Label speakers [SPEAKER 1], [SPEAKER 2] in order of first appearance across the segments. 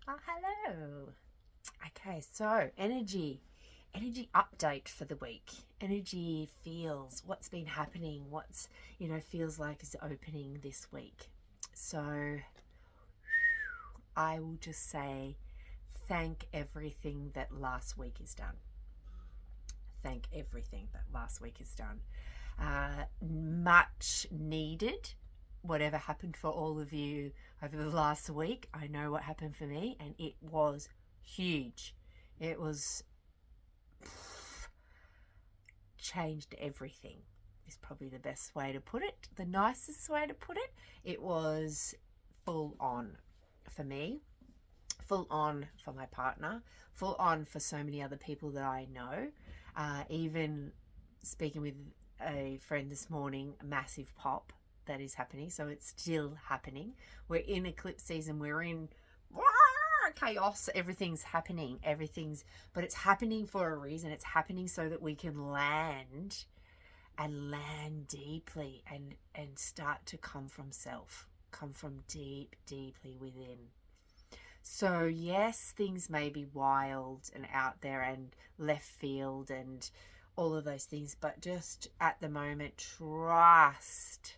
[SPEAKER 1] Hello. Okay, so energy update for the week. Energy feels what's been happening, what's, feels like is opening this week. So I will just say thank everything that last week is done. Thank everything that last week is done. Much needed. Whatever happened for all of you over the last week, I know what happened for me, and it was huge. It was changed everything, is probably the best way to put it, the nicest way to put it. It was full on for me, full on for my partner, full on for so many other people that I know. Even speaking with a friend this morning, a massive pop that is happening. So it's still happening. We're in eclipse season. We're in chaos. Everything's happening. But it's happening for a reason. It's happening so that we can land and land deeply and start to come from self, come from deeply within. So yes, things may be wild and out there and left field and all of those things, but just at the moment, trust.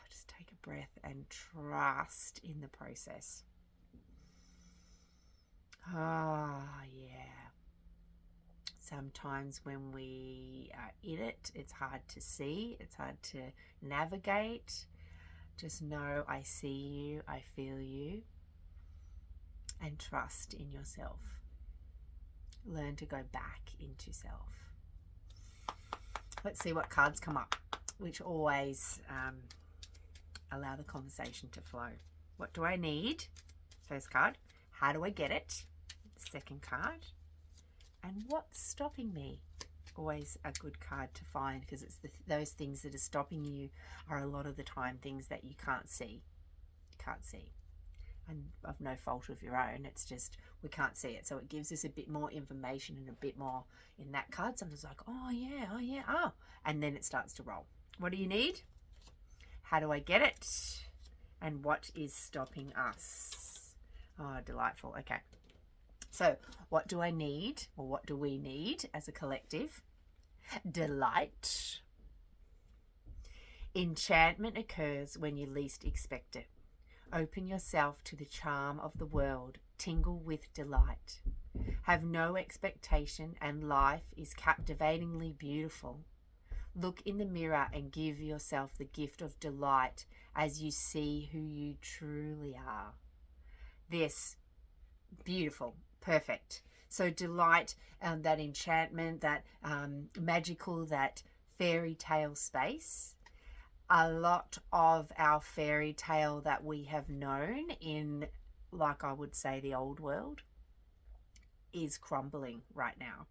[SPEAKER 1] Just take a breath and trust in the process. Yeah. Sometimes when we are in it, it's hard to see, it's hard to navigate. Just know I see you, I feel you, and trust in yourself. Learn to go back into self. Let's see what cards come up, which always allow the conversation to flow. What do I need? First card. How do I get it? Second card. And what's stopping me? Always a good card to find, because it's those things that are stopping you are a lot of the time things that you can't see. And of no fault of your own, it's just we can't see it. So it gives us a bit more information and a bit more in that card. Sometimes like, oh yeah. And then it starts to roll. What do you need? How do I get it? And what is stopping us? Oh, delightful. Okay. So what do I need, or what do we need as a collective? Delight. Enchantment occurs when you least expect it. Open yourself to the charm of the world. Tingle with delight. Have no expectation, and life is captivatingly beautiful. Look in the mirror and give yourself the gift of delight as you see who you truly are. This, beautiful. Perfect. So delight, that enchantment, that magical, that fairy tale space. A lot of our fairy tale that we have known in, like I would say, the old world is crumbling right now.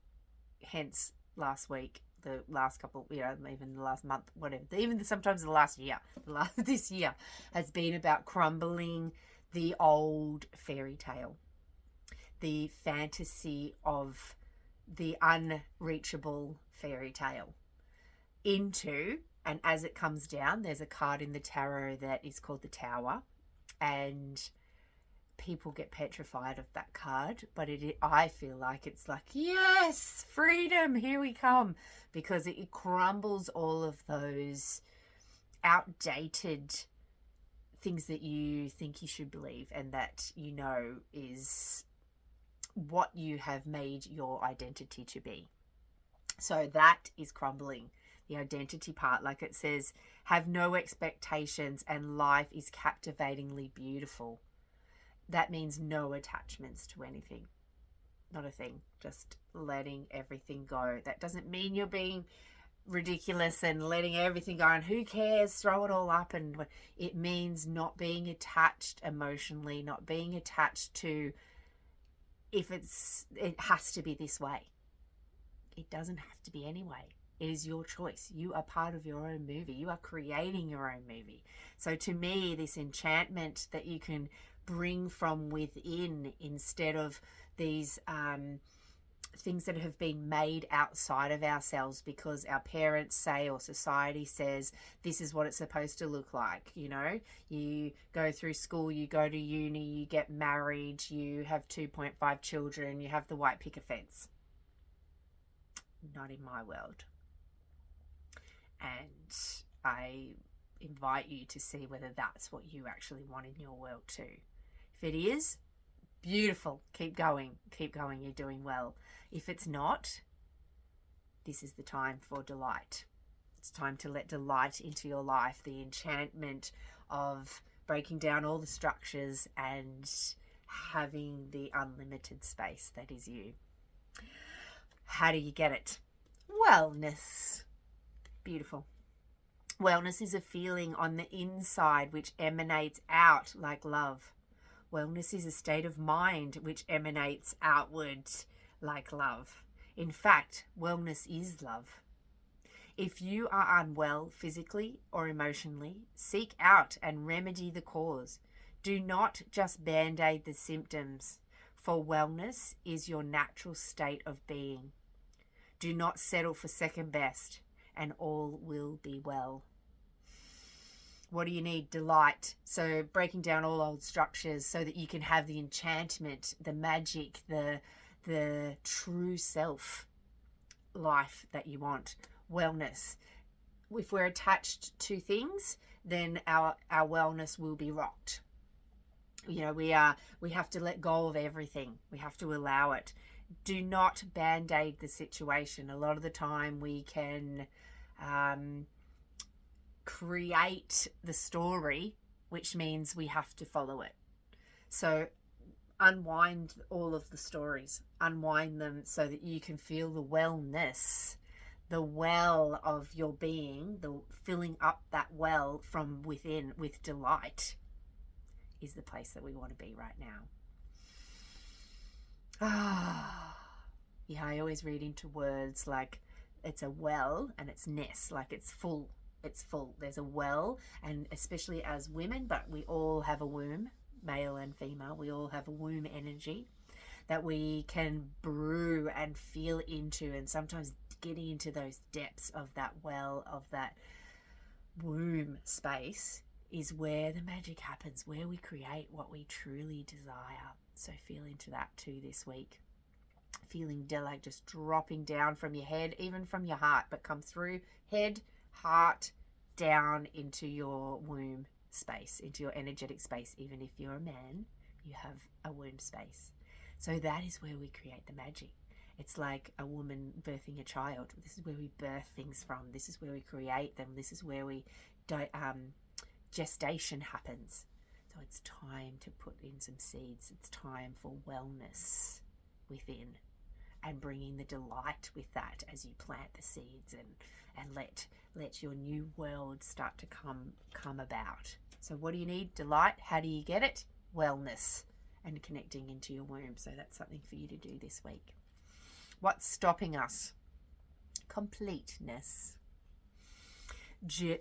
[SPEAKER 1] Hence last week, the last couple, even the last month, whatever, even sometimes the last year, this year has been about crumbling the old fairy tale. The fantasy of the unreachable fairy tale into, and as it comes down, there's a card in the tarot that is called the Tower, and people get petrified of that card, but I feel like it's like, yes, freedom, here we come, because it crumbles all of those outdated things that you think you should believe and that is what you have made your identity to be. So that is crumbling. The identity part, like it says, have no expectations and life is captivatingly beautiful. That means no attachments to anything. Not a thing. Just letting everything go. That doesn't mean you're being ridiculous and letting everything go and who cares, throw it all up. And it means not being attached emotionally, not being attached to it has to be this way. It doesn't have to be anyway. It is your choice. You are part of your own movie. You are creating your own movie. So to me, this enchantment that you can bring from within instead of these things that have been made outside of ourselves because our parents say or society says this is what it's supposed to look like. You know, you go through school, you go to uni, you get married, you have 2.5 children, you have the white picket fence. Not in my world. And I invite you to see whether that's what you actually want in your world too. If it is, beautiful. Keep going. Keep going. You're doing well. If it's not, this is the time for delight. It's time to let delight into your life, the enchantment of breaking down all the structures and having the unlimited space that is you. How do you get it? Wellness. Beautiful. Wellness is a feeling on the inside which emanates out like love. Wellness is a state of mind which emanates outward like love. In fact, wellness is love. If you are unwell physically or emotionally, seek out and remedy the cause. Do not just band-aid the symptoms, for wellness is your natural state of being. Do not settle for second best, and all will be well. What do you need? Delight. So breaking down all old structures so that you can have the enchantment, the magic, the true self life that you want. Wellness. If we're attached to things, then our wellness will be rocked. You know, we have to let go of everything. We have to allow it. Do not band-aid the situation. A lot of the time we can create the story, which means we have to follow it. So unwind all of the stories, unwind them so that you can feel the wellness, the well of your being, the filling up that well from within with delight is the place that we want to be right now. Yeah, I always read into words like it's a well and it's ness, like it's full. It's full. There's a well, and especially as women, but we all have a womb, male and female, we all have a womb energy that we can brew and feel into, and sometimes getting into those depths of that well, of that womb space is where the magic happens, where we create what we truly desire. So feel into that too this week. Feeling like just dropping down from your head, even from your heart, but come through head, heart, down into your womb space, into your energetic space. Even if you're a man, you have a womb space. So that is where we create the magic. It's like a woman birthing a child. This is where we birth things from. This is where we create them. This is where we gestation happens. So it's time to put in some seeds. It's time for wellness within, and bringing the delight with that as you plant the seeds and let your new world start to come about. So what do you need? Delight. How do you get it? Wellness and connecting into your womb. So that's something for you to do this week. What's stopping us? Completeness.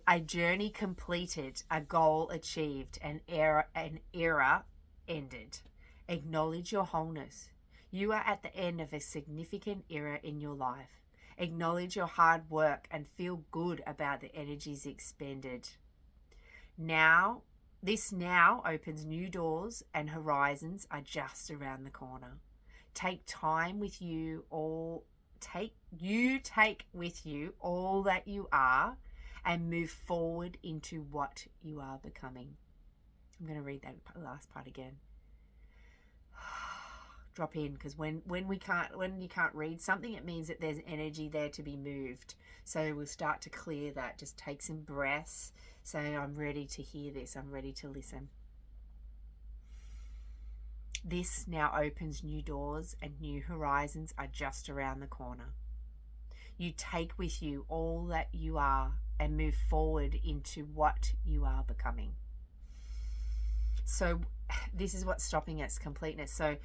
[SPEAKER 1] A journey completed, a goal achieved, an era ended. Acknowledge your wholeness. You are at the end of a significant era in your life. Acknowledge your hard work and feel good about the energies expended. This now opens new doors, and horizons are just around the corner. Take with you all that you are, and move forward into what you are becoming. I'm going to read that last part again. Drop in, because when you can't read something, it means that there's energy there to be moved. So we'll start to clear that. Just take some breaths. Say, I'm ready to hear this. I'm ready to listen. This now opens new doors, and new horizons are just around the corner. You take with you all that you are and move forward into what you are becoming. So this is what's stopping us, completeness. So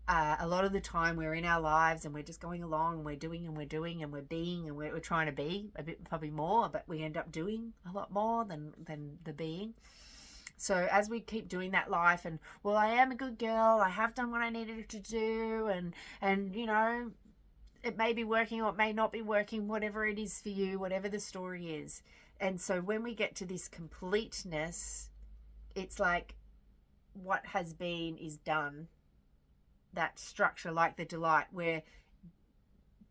[SPEAKER 1] a lot of the time we're in our lives and we're just going along and we're doing and we're being and we're trying to be a bit, probably more, but we end up doing a lot more than the being. So as we keep doing that life, and well, I am a good girl, I have done what I needed to do, and you know, it may be working or it may not be working, whatever it is for you, whatever the story is. And so when we get to this completeness, it's like what has been is done. That structure, like the delight, we're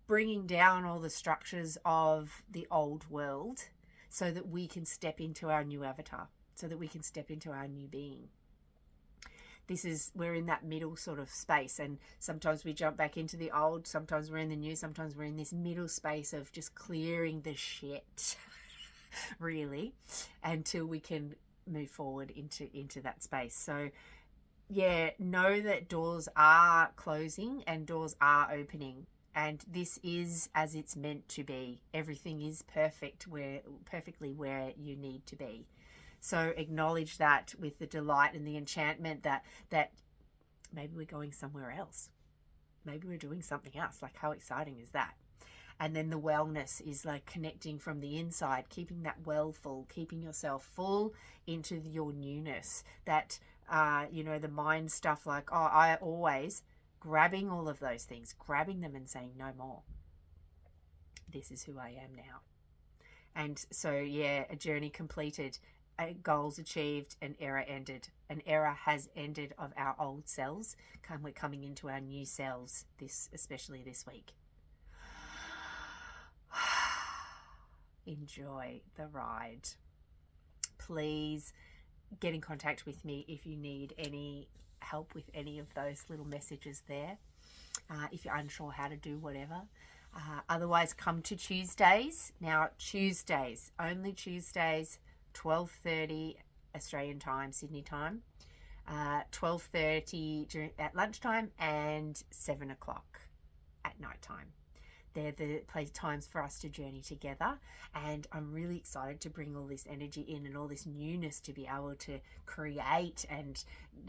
[SPEAKER 1] bringing down all the structures of the old world so that we can step into our new avatar, so that we can step into our new being. We're in that middle sort of space, and sometimes we jump back into the old, sometimes we're in the new, sometimes we're in this middle space of just clearing the shit really, until we can move forward into that space. So yeah, know that doors are closing and doors are opening, and this is as it's meant to be. Everything is perfectly where you need to be. So acknowledge that with the delight and the enchantment that maybe we're going somewhere else. Maybe we're doing something else. Like, how exciting is that? And then the wellness is like connecting from the inside, keeping that well full, keeping yourself full into your newness. That, the mind stuff like, oh, I always grabbing all of those things, grabbing them and saying, no more. This is who I am now. And so, yeah, a journey completed. Goals achieved, an era ended. An era has ended of our old selves. We're coming into our new selves, especially this week. Enjoy the ride. Please get in contact with me if you need any help with any of those little messages there. If you're unsure how to do whatever. Otherwise, come to Tuesdays. Now, only Tuesdays, 12:30 Australian time, Sydney time, 12:30 at lunchtime, and 7 o'clock at night time. They're the times for us to journey together, and I'm really excited to bring all this energy in and all this newness to be able to create, and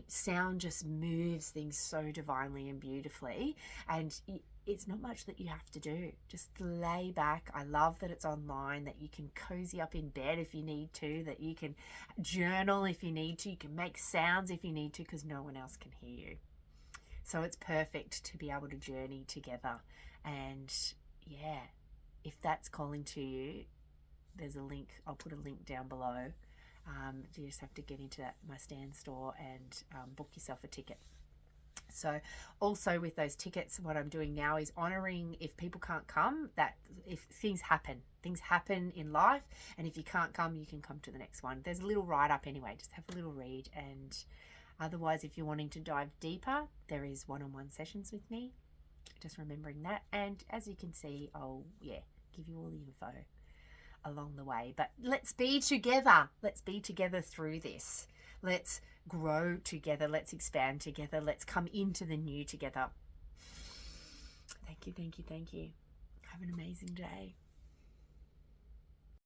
[SPEAKER 1] sound just moves things so divinely and beautifully, and it's not much that you have to do. Just lay back. I love that it's online, that you can cozy up in bed if you need to, that you can journal if you need to, you can make sounds if you need to, because no one else can hear you. So it's perfect to be able to journey together. And yeah, if that's calling to you, there's a link. I'll put a link down below. You just have to get into my Stanstore and book yourself a ticket. So also with those tickets, what I'm doing now is honoring if people can't come, that if things happen in life, and if you can't come, you can come to the next one. There's a little write-up anyway, just have a little read. And otherwise, if you're wanting to dive deeper, there is one-on-one sessions with me, just remembering that. And as you can see, I'll give you all the info along the way. But let's be together through this. Let's grow together. Let's expand together. Let's come into the new together. Thank you. Have an amazing day.